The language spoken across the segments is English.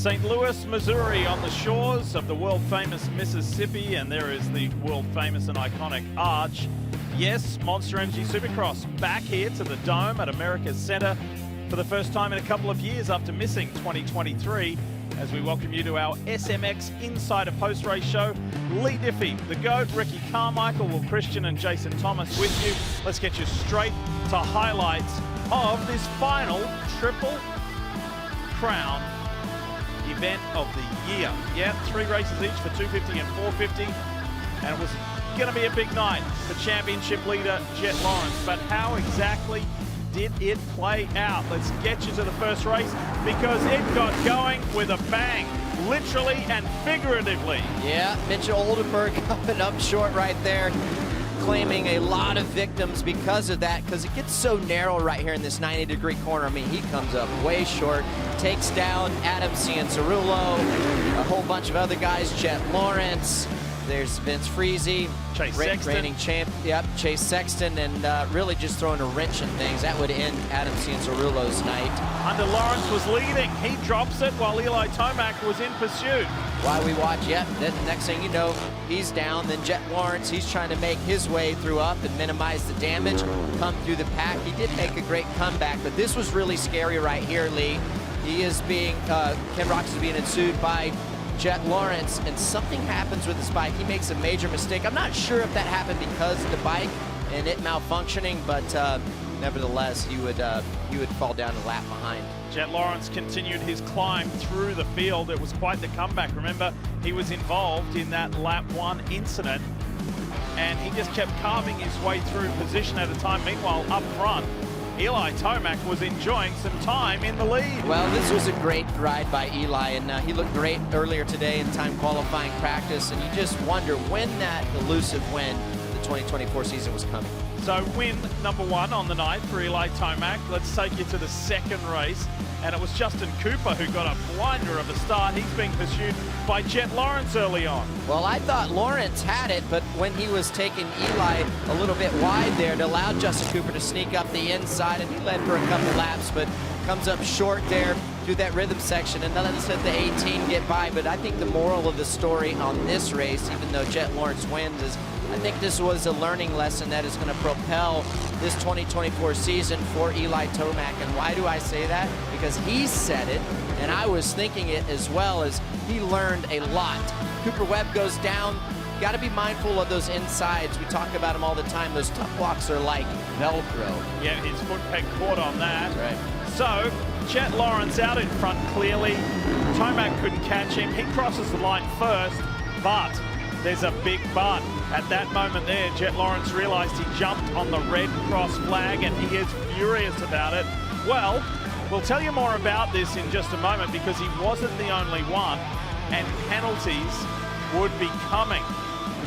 St. Louis, Missouri, on the shores of the world-famous Mississippi, and there is the world-famous and iconic arch. Yes, Monster Energy Supercross back here to the Dome at America's Center for the first time in a couple of years after missing 2023. As we welcome you to our SMX Insider post-race show. Lee Diffie, the GOAT, Ricky Carmichael, Will Christian and Jason Thomas with you. Let's get you straight to highlights of this final Triple Crown event of the year. Yeah, 3 races each for 250 and 450, and it was going to be a big night for championship leader Jet Lawrence. But how exactly did it play out? Let's get you to the first race because it got going with a bang, literally and figuratively. Yeah, Mitchell Oldenburg coming up short right there, claiming a lot of victims because of that, because it gets so narrow right here in this 90-degree corner. I mean, he comes up way short, takes down Adam Cianciarulo, a whole bunch of other guys, Jet Lawrence, there's Vince Freezy, Chase Sexton. Reigning champ, yep, Chase Sexton, and really just throwing a wrench in things. That would end Adam Cianciarulo's night. Under Lawrence was leading. He drops it while Eli Tomac was in pursuit. While we watch, yep, then next thing you know, he's down. Then Jet Lawrence, he's trying to make his way through up and minimize the damage, come through the pack. He did make a great comeback, but this was really scary right here, Lee. He is being, Ken Rocks is being ensued by Jet Lawrence, and something happens with his bike. He makes a major mistake. I'm not sure if that happened because of the bike and it malfunctioning, but nevertheless, he would fall down a lap behind. Jet Lawrence continued his climb through the field. It was quite the comeback. Remember, he was involved in that lap 1 incident, and he just kept carving his way through position at a time. Meanwhile, up front, Eli Tomac was enjoying some time in the lead. Well, this was a great ride by Eli, and he looked great earlier today in time qualifying practice, and you just wonder when that elusive win, the 2024 season, was coming. So win number 1 on the night for Eli Tomac. Let's take you to the second race, and it was Justin Cooper who got a blinder of a start. He's being pursued by Jet Lawrence early on. Well, I thought Lawrence had it, but when he was taking Eli a little bit wide there, it allowed Justin Cooper to sneak up the inside, and he led for a couple laps, but comes up short there through that rhythm section, and then let's let the 18 get by. But I think the moral of the story on this race, even though Jet Lawrence wins, is I think this was a learning lesson that is going to propel this 2024 season for Eli Tomac. And why do I say that? Because he said it, and I was thinking it as well, as he learned a lot. Cooper Webb goes down. Got to be mindful of those insides. We talk about them all the time. Those tough blocks are like Velcro. Yeah, his foot peg caught on that. Right. So, Jet Lawrence out in front clearly. Tomac couldn't catch him. He crosses the line first, but there's a big but. At that moment there, Jet Lawrence realized he jumped on the red cross flag, and he is furious about it. Well, we'll tell you more about this in just a moment, because he wasn't the only one, and penalties would be coming.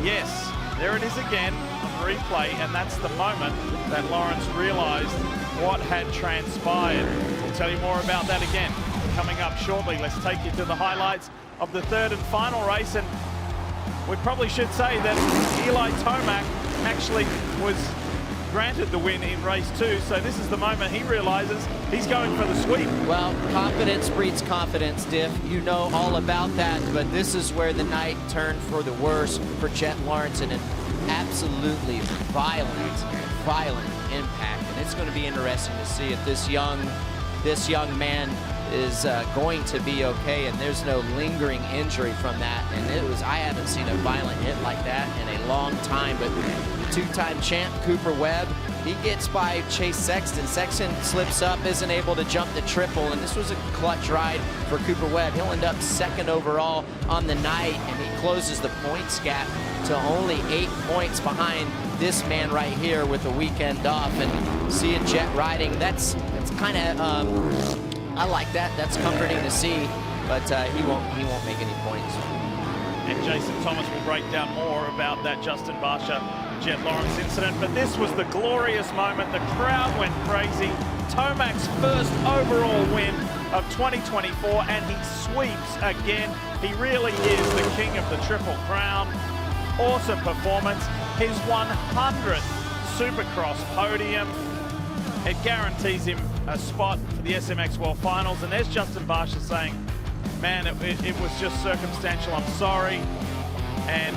Yes, there it is again on replay, and that's the moment that Lawrence realized what had transpired. We'll tell you more about that again coming up shortly. Let's take you to the highlights of the third and final race, and we probably should say that Eli Tomac actually was granted the win in race 2, so this is the moment he realizes he's going for the sweep. Well, confidence breeds confidence, Diff. You know all about that, but this is where the night turned for the worse for Jet Lawrence, and an absolutely violent impact. And it's going to be interesting to see if this young man is going to be okay, and there's no lingering injury from that. And I haven't seen a violent hit like that in a long time. But the 2-time champ Cooper Webb, he gets by Chase Sexton. Sexton slips up, isn't able to jump the triple, and this was a clutch ride for Cooper Webb. He'll end up 2nd overall on the night, and he closes the points gap to only 8 points behind this man right here with the weekend off. And see a Jet riding, that's kind of I like that. That's comforting to see, but he won't make any points. And Jason Thomas will break down more about that Justin Barsha Jet Lawrence incident. But this was the glorious moment. The crowd went crazy. Tomac's first overall win of 2024, and he sweeps again. He really is the king of the Triple Crown. Awesome performance. His 100th Supercross podium. It guarantees him a spot for the SMX World Finals. And there's Justin Barsha saying, man, it was just circumstantial. I'm sorry. And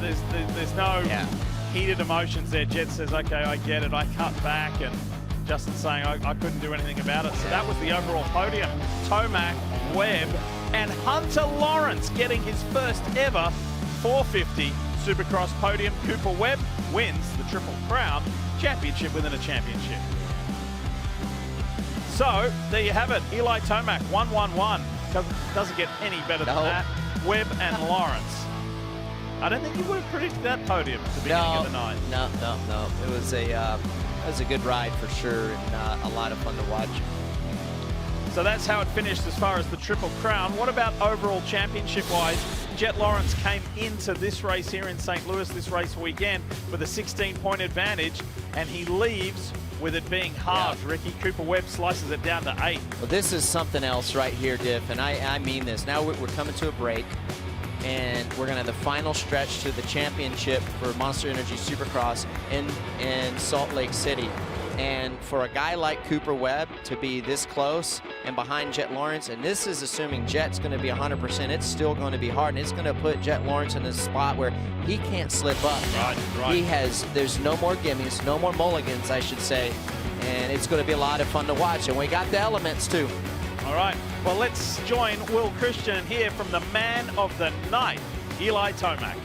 there's no heated emotions there. Jet says, okay, I get it. I cut back. And Justin's saying, I couldn't do anything about it. So that was the overall podium. Tomac, Webb, and Hunter Lawrence getting his first ever 450 Supercross podium. Cooper Webb wins the Triple Crown championship within a championship. So there you have it. Eli Tomac, 1-1-1. Doesn't get any better than that. Webb and Lawrence. I don't think you would have predicted that podium at the beginning of the night. No. It was a good ride for sure, and a lot of fun to watch. So that's how it finished as far as the Triple Crown. What about overall championship-wise? Jet Lawrence came into this race here in St. Louis this race weekend with a 16-point advantage, and he leaves with it being halved. Ricky, Cooper Webb slices it down to 8. Well, this is something else right here, Diff, and I mean this. Now we're coming to a break, and we're going to have the final stretch to the championship for Monster Energy Supercross in Salt Lake City. And for a guy like Cooper Webb to be this close and behind Jet Lawrence, and this is assuming Jet's going to be 100%, it's still going to be hard, and it's going to put Jet Lawrence in a spot where he can't slip up. Right. There's no more gimmies, no more mulligans, I should say, and it's going to be a lot of fun to watch, and we got the elements too. All right, well, let's join Will Christian and hear from the man of the night, Eli Tomac.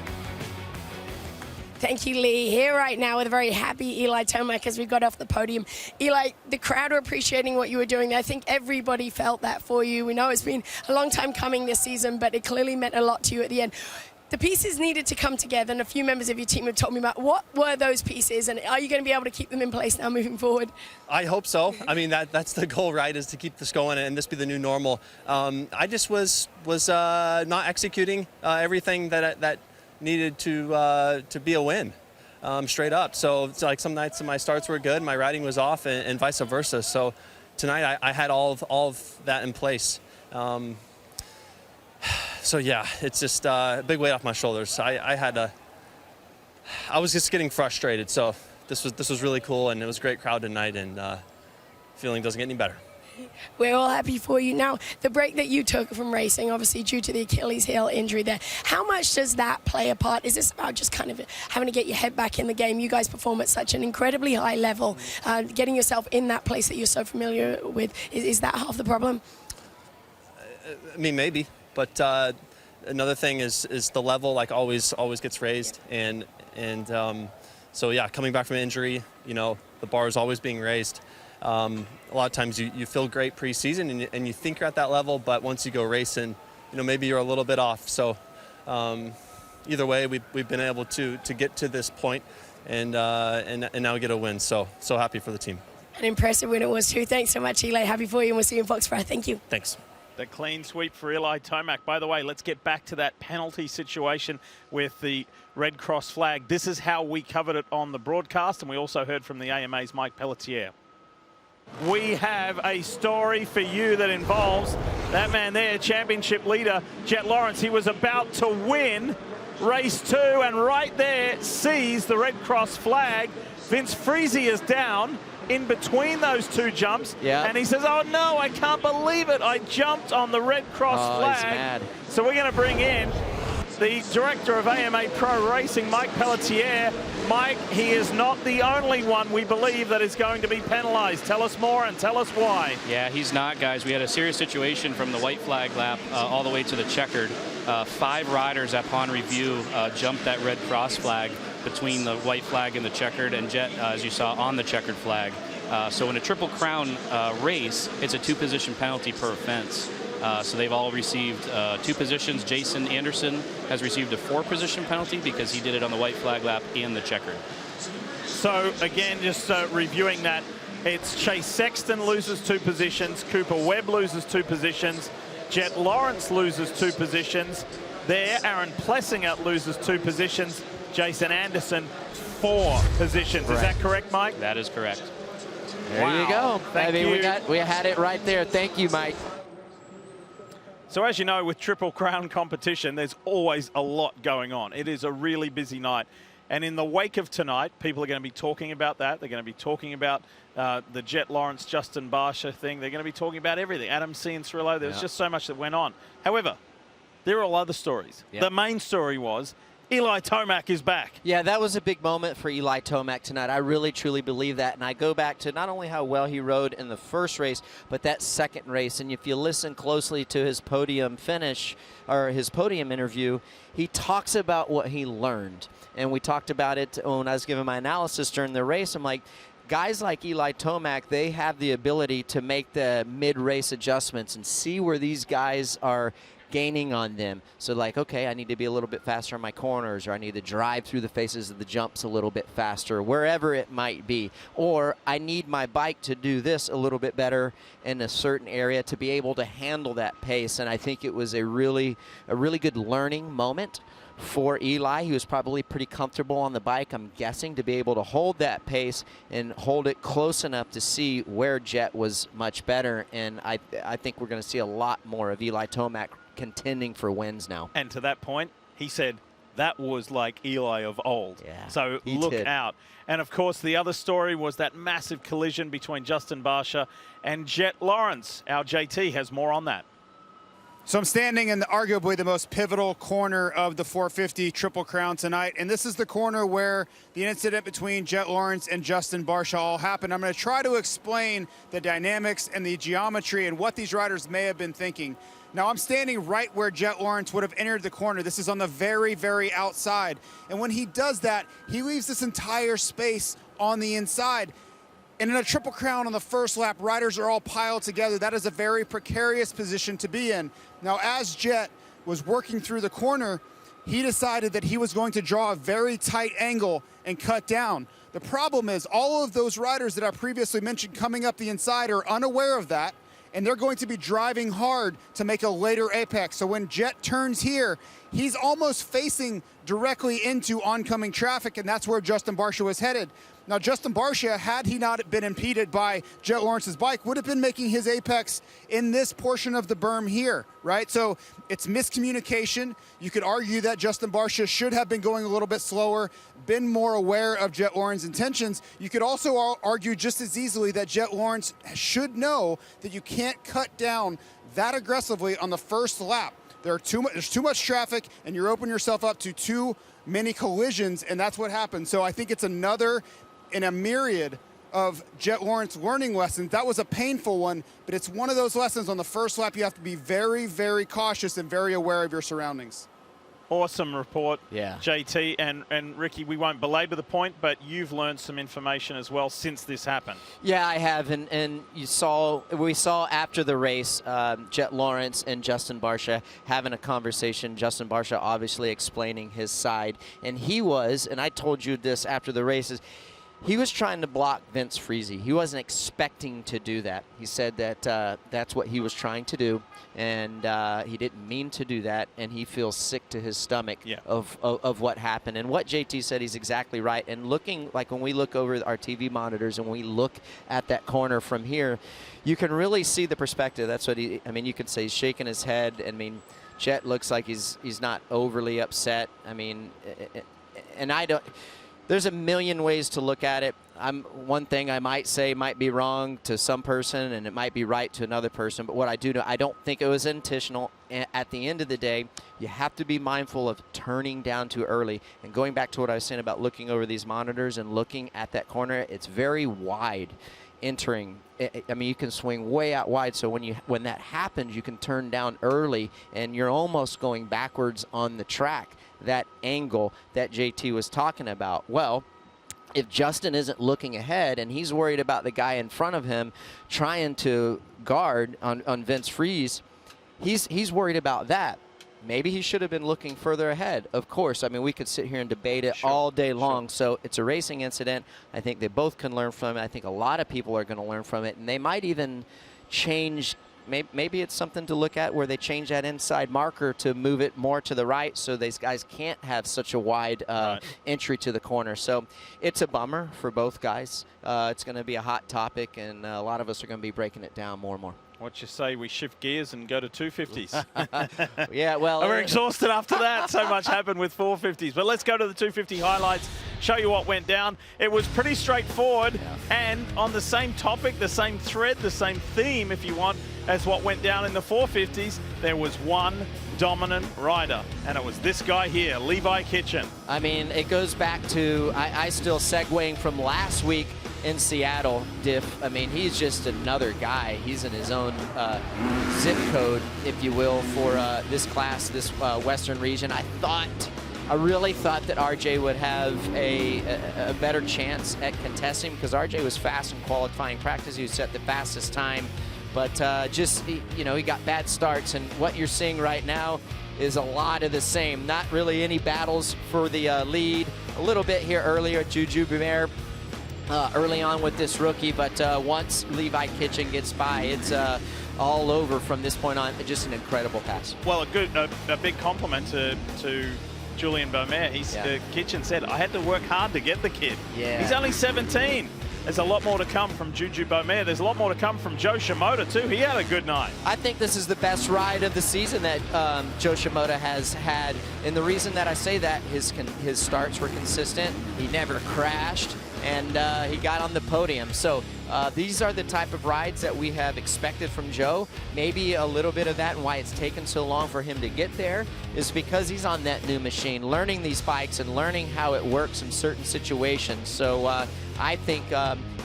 Thank you, Lee. Here right now with a very happy Eli Tomac as we got off the podium. Eli, the crowd are appreciating what you were doing. I think everybody felt that for you. We know it's been a long time coming this season, but it clearly meant a lot to you at the end. The pieces needed to come together, and a few members of your team have told me about what were those pieces, and are you going to be able to keep them in place now moving forward? I hope so. I mean, that's the goal, right, is to keep this going and this be the new normal. I just was not executing everything that needed to be a win, straight up. So it's like some nights my starts were good, my riding was off, and vice versa. So tonight I had all of that in place. So yeah, it's just a big weight off my shoulders. I was just getting frustrated. So this was really cool, and it was a great crowd tonight, and feeling doesn't get any better. We're all happy for you. Now, the break that you took from racing, obviously due to the Achilles heel injury there, how much does that play a part? Is this about just kind of having to get your head back in the game? You guys perform at such an incredibly high level. Getting yourself in that place that you're so familiar with, is that half the problem? I mean, maybe. But another thing is the level, like, always gets raised. And so, yeah, coming back from injury, you know, the bar is always being raised. A lot of times you feel great preseason and you think you're at that level, but once you go racing, you know, maybe you're a little bit off. So either way, we've been able to get to this point and now get a win. So happy for the team. An impressive win it was too. Thanks so much, Eli. Happy for you, and we'll see you in Foxborough. Thank you. Thanks. The clean sweep for Eli Tomac. By the way, let's get back to that penalty situation with the Red Cross flag. This is how we covered it on the broadcast, and we also heard from the AMA's Mike Pelletier. We have a story for you that involves that man there, championship leader, Jet Lawrence. He was about to win race 2, and right there sees the Red Cross flag. Vince Freezy is down in between those two jumps, and he says, oh no, I can't believe it. I jumped on the Red Cross flag. He's mad. So we're going to bring in the director of AMA Pro Racing, Mike Pelletier. Mike, he is not the only one, we believe, that is going to be penalized. Tell us more and tell us why. Yeah, he's not, guys. We had a serious situation from the white flag lap all the way to the checkered. 5 riders upon review jumped that Red Cross flag between the white flag and the checkered, and Jet, as you saw, on the checkered flag. So in a Triple Crown race, it's a 2-position penalty per offense. So they've all received 2 positions. Jason Anderson has received a 4-position penalty because he did it on the white flag lap and the checkered. So again, just reviewing that, it's Chase Sexton loses 2 positions, Cooper Webb loses 2 positions, Jet Lawrence loses 2 positions. There, Aaron Plessinger loses 2 positions, Jason Anderson 4 positions. Correct. Is that correct, Mike? That is correct. There you go. Thank you. We had it right there. Thank you, Mike. So as you know, with Triple Crown competition, there's always a lot going on. It is a really busy night. And in the wake of tonight, people are going to be talking about that. They're going to be talking about the Jet Lawrence, Justin Barsha thing. They're going to be talking about everything. Adam Cianciarulo, there's just so much that went on. However, there are all other stories. Yep. The main story was Eli Tomac is back. Yeah, that was a big moment for Eli Tomac tonight. I really, truly believe that. And I go back to not only how well he rode in the first race, but that second race. And if you listen closely to his podium finish, or his podium interview, he talks about what he learned. And we talked about it when I was giving my analysis during the race. I'm like, guys like Eli Tomac, they have the ability to make the mid-race adjustments and see where these guys are gaining on them. So like, okay, I need to be a little bit faster on my corners, or I need to drive through the faces of the jumps a little bit faster, wherever it might be. Or I need my bike to do this a little bit better in a certain area to be able to handle that pace. And I think it was a really good learning moment for Eli. He was probably pretty comfortable on the bike, I'm guessing, to be able to hold that pace and hold it close enough to see where Jet was much better. And I think we're going to see a lot more of Eli Tomac contending for wins now. And to that point, he said that was like Eli of old. Yeah, so look out. And of course, the other story was that massive collision between Justin Barsha and Jet Lawrence. Our JT has more on that. So I'm standing in arguably the most pivotal corner of the 450 Triple Crown tonight, and this is the corner where the incident between Jet Lawrence and Justin Barsha all happened. I'm going to try to explain the dynamics and the geometry and what these riders may have been thinking. Now, I'm standing right where Jet Lawrence would have entered the corner. This is on the very, very outside. And when he does that, he leaves this entire space on the inside. And in a Triple Crown on the first lap, riders are all piled together. That is a very precarious position to be in. Now, as Jet was working through the corner, he decided that he was going to draw a very tight angle and cut down. The problem is all of those riders that I previously mentioned coming up the inside are unaware of that, and they're going to be driving hard to make a later apex. So when Jet turns here, he's almost facing directly into oncoming traffic, and that's where Justin Barsha was headed. Now, Justin Barsha, had he not been impeded by Jet Lawrence's bike, would have been making his apex in this portion of the berm here, right? So it's miscommunication. You could argue that Justin Barsha should have been going a little bit slower, been more aware of Jet Lawrence's intentions. You could also argue just as easily that Jet Lawrence should know that you can't cut down that aggressively on the first lap. There's too much traffic, and you're opening yourself up to too many collisions, and that's what happened. So I think it's another in a myriad of Jet Lawrence learning lessons. That was a painful one, but it's one of those lessons on the first lap. You have to be very, very cautious and very aware of your surroundings. Awesome report, yeah. JT. And Ricky, we won't belabor the point, but you've learned some information as well since this happened. Yeah, I have, and we saw after the race, Jet Lawrence and Justin Barsha having a conversation. Justin Barsha obviously explaining his side, and he was, and I told you this after the races, he was trying to block Vince Friese. He wasn't expecting to do that. He said that that's what he was trying to do, and he didn't mean to do that, and he feels sick to his stomach of what happened. And what JT said, he's exactly right. And looking, like when we look over our TV monitors and we look at that corner from here, you can really see the perspective. That's what I mean, you could say he's shaking his head. I mean, Jet looks like he's not overly upset. I mean, and I don't... There's a million ways to look at it. One thing I might say might be wrong to some person, and it might be right to another person. But what I do know, I don't think it was intentional. At the end of the day, you have to be mindful of turning down too early. And going back to what I was saying about looking over these monitors and looking at that corner, it's very wide entering. I mean, you can swing way out wide. So when that happens, you can turn down early, and you're almost going backwards on the track. That angle that JT was talking about. Well, if Justin isn't looking ahead and he's worried about the guy in front of him trying to guard on Vince Friese, he's worried about that. Maybe he should have been looking further ahead. Of course, I mean, we could sit here and debate it all day long. So it's a racing incident. I think they both can learn from it. I think a lot of people are going to learn from it, and they might even change. Maybe it's something to look at where they change that inside marker to move it more to the right so these guys can't have such a wide entry to the corner. So it's a bummer for both guys. It's going to be a hot topic, and a lot of us are going to be breaking it down more and more. What you say we shift gears and go to 250s? Yeah, well, We're exhausted after that. So much happened with 450s. But let's go to the 250 highlights, show you what went down. It was pretty straightforward, and on the same topic, the same thread, the same theme, if you want, as what went down in the 450s. There was one dominant rider, and it was this guy here, Levi Kitchen. I mean, it goes back to, I still segueing from last week in Seattle, Diff. I mean, he's just another guy. He's in his own zip code, if you will, for this class, this Western region. I really thought that RJ would have a better chance at contesting, because RJ was fast in qualifying practice. He set the fastest time, but just, you know, he got bad starts, and what you're seeing right now is a lot of the same. Not really any battles for the lead. A little bit here earlier, Juju Bumare early on with this rookie, but once Levi Kitchen gets by, it's all over from this point on. Just an incredible pass. Well, a big compliment to Julian Beaumare. Kitchen said, I had to work hard to get the kid. Yeah. He's only 17. There's a lot more to come from Juju Beaumare. There's a lot more to come from Joe Shimoda, too. He had a good night. I think this is the best ride of the season that Joe Shimoda has had. And the reason that I say that, his starts were consistent. He never crashed, and he got on the podium. So these are the type of rides that we have expected from Joe. Maybe a little bit of that, and why it's taken so long for him to get there, is because he's on that new machine, learning these bikes and learning how it works in certain situations. So I think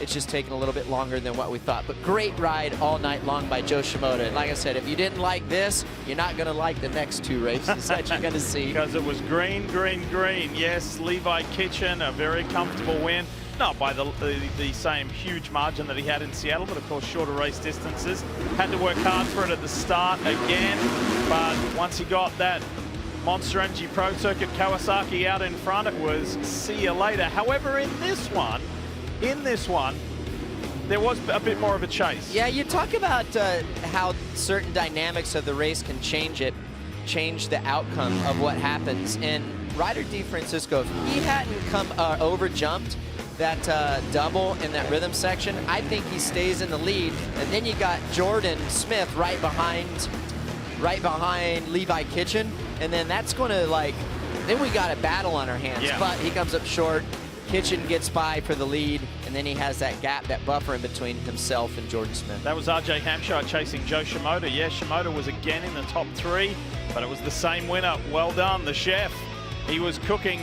it's just taken a little bit longer than what we thought. But great ride all night long by Joe Shimoda. And like I said, if you didn't like this, you're not going to like the next two races that you're going to see. Because it was green, green, green. Yes, Levi Kitchen, a very comfortable win. Not by the same huge margin that he had in Seattle, but of course shorter race distances. Had to work hard for it at the start again, but once he got that Monster Energy Pro Circuit Kawasaki out in front, it was see you later. However, in this one, there was a bit more of a chase. Yeah, you talk about how certain dynamics of the race can change the outcome of what happens. And Ryder Di Francisco, if he hadn't come over jumped that double in that rhythm section, I think he stays in the lead. And then you got Jordan Smith right behind Levi Kitchen, and then that's going to, like, then we got a battle on our hands. Yeah. But he comes up short. Kitchen gets by for the lead, and then he has that gap, that buffer in between himself and Jordan Smith. That was RJ Hampshire chasing Joe Shimoda. Yeah, Shimoda was again in the top three, but it was the same winner. Well done, the chef. He was cooking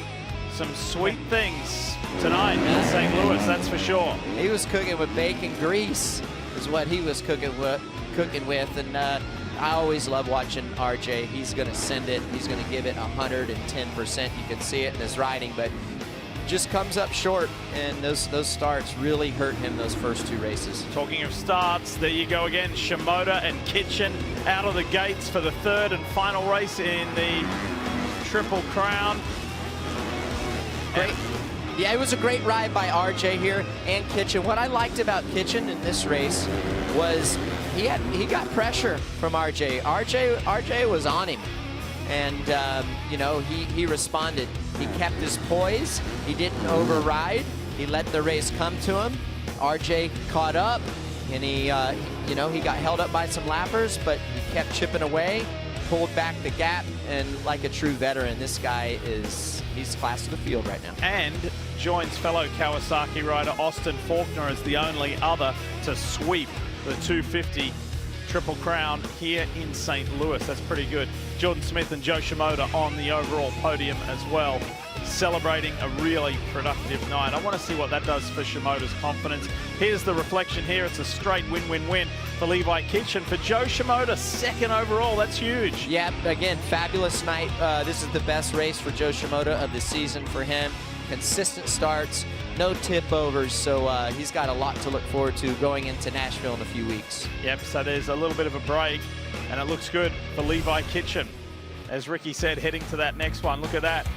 some sweet things tonight in St. Louis, that's for sure. He was cooking with bacon grease, is what he was cooking with, and I always love watching RJ. He's going to send it. He's going to give it 110%. You can see it in his riding, but just comes up short, and those starts really hurt him those first two races. Talking of starts, there you go again. Shimoda and Kitchen out of the gates for the third and final race in the Triple Crown. Great. Yeah, it was a great ride by RJ here and Kitchen. What I liked about Kitchen in this race was he got pressure from RJ. RJ was on him, and you know, he responded. He kept his poise. He didn't override. He let the race come to him. RJ caught up, and he got held up by some lappers, but he kept chipping away, pulled back the gap, and like a true veteran, this guy he's class of the field right now. And joins fellow Kawasaki rider Austin Faulkner as the only other to sweep the 250 Triple Crown here in St. Louis. That's pretty good. Jordan Smith and Joe Shimoda on the overall podium as well, celebrating a really productive night. I want to see what that does for Shimoda's confidence. Here's the reflection here. It's a straight win-win-win for Levi Kitchen. For Joe Shimoda, second overall. That's huge. Yeah, again, fabulous night. This is the best race for Joe Shimoda of the season for him. Consistent starts, no tip overs, so he's got a lot to look forward to going into Nashville in a few weeks. Yep, so there's a little bit of a break, and it looks good for Levi Kitchen. As Ricky said, heading to that next one. Look at that.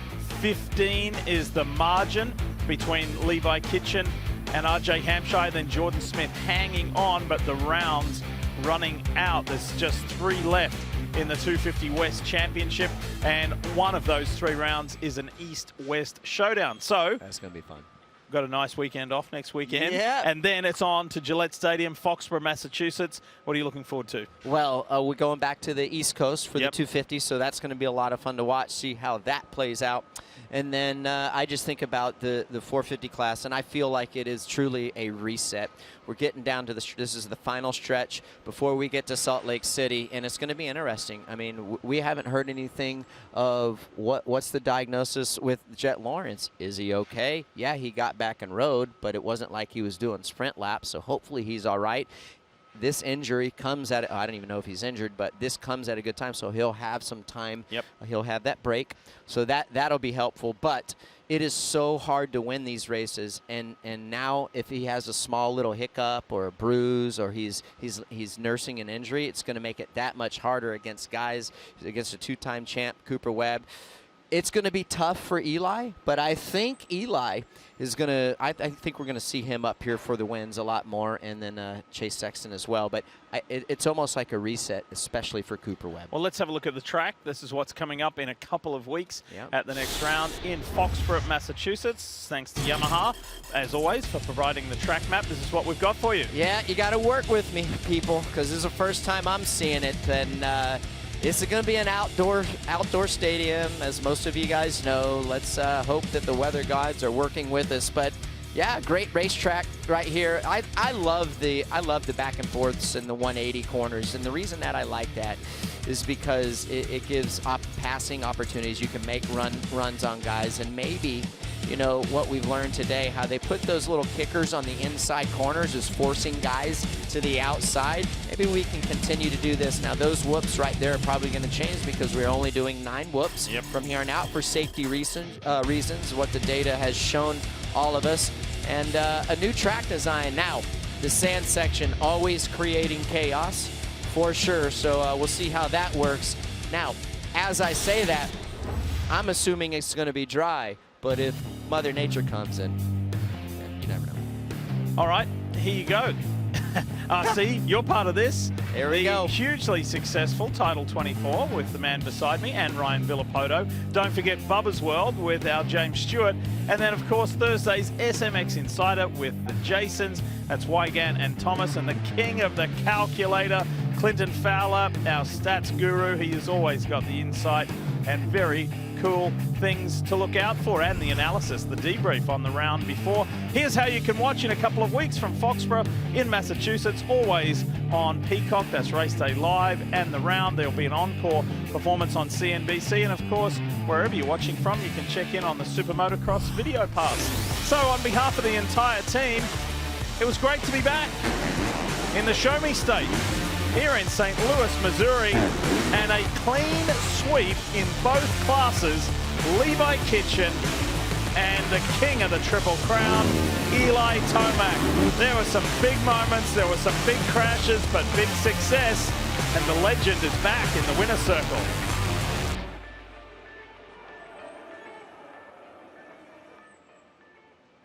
15 is the margin between Levi Kitchen and RJ Hampshire, then Jordan Smith hanging on, but the rounds running out. There's just 3 left in the 250 West Championship, and one of those 3 rounds is an East-West showdown. So that's going to be fun. We've got a nice weekend off next weekend. Yeah. And then it's on to Gillette Stadium, Foxborough, Massachusetts. What are you looking forward to? Well, we're going back to the East Coast for Yep. the 250, so that's going to be a lot of fun to watch, see how that plays out. And then I just think about the 450 class, and I feel like it is truly a reset. We're getting down to this is the final stretch before we get to Salt Lake City, and it's going to be interesting. I mean, we haven't heard anything of what's the diagnosis with Jet Lawrence. Is he okay? Yeah, he got back and rode, but it wasn't like he was doing sprint laps, so hopefully he's all right. This injury comes at, I don't even know if he's injured, but this comes at a good time, so he'll have some time. Yep. He'll have that break, so that'll be helpful. But it is so hard to win these races, and now if he has a small little hiccup or a bruise or he's nursing an injury, it's going to make it that much harder against guys, against a two-time champ, Cooper Webb. It's going to be tough for Eli, but I think Eli is going to, I think we're going to see him up here for the wins a lot more, and then Chase Sexton as well. But it's almost like a reset, especially for Cooper Webb. Well, let's have a look at the track. This is what's coming up in a couple of weeks Yep. at the next round in Foxborough, Massachusetts. Thanks to Yamaha, as always, for providing the track map. This is what we've got for you. Yeah, you got to work with me, people, because this is the first time I'm seeing it. And this is going to be an outdoor stadium, as most of you guys know. Let's hope that the weather gods are working with us. But yeah, great racetrack right here. I love the back and forths and the 180 corners, and the reason that I like that is because it gives passing opportunities. You can make runs on guys, and maybe, you know, what we've learned today, how they put those little kickers on the inside corners is forcing guys to the outside. Maybe we can continue to do this. Now, those whoops right there are probably going to change because we're only doing 9 whoops from here on out for safety reasons, what the data has shown all of us. And a new track design. Now, the sand section always creating chaos for sure, so we'll see how that works. Now, as I say that, I'm assuming it's going to be dry. But if Mother Nature comes in, you never know. All right, here you go. RC, you're part of this. There we go. Hugely successful Title 24 with the man beside me and Ryan Villapoto. Don't forget Bubba's World with our James Stewart. And then, of course, Thursday's SMX Insider with the Jasons. That's Wygan and Thomas, and the king of the calculator, Clinton Fowler, our stats guru. He has always got the insight and very cool things to look out for, and the analysis, the debrief on the round before. Here's how you can watch in a couple of weeks from Foxborough in Massachusetts, always on Peacock. That's Race Day Live and the round. There'll be an encore performance on CNBC, and of course, wherever you're watching from, you can check in on the SuperMotocross video pass. So on behalf of the entire team, it was great to be back in the Show Me State here in St. Louis, Missouri, and a clean sweep in both classes. Levi Kitchen and the king of the Triple Crown, Eli Tomac. There were some big moments, there were some big crashes, but big success, and the legend is back in the winner's circle.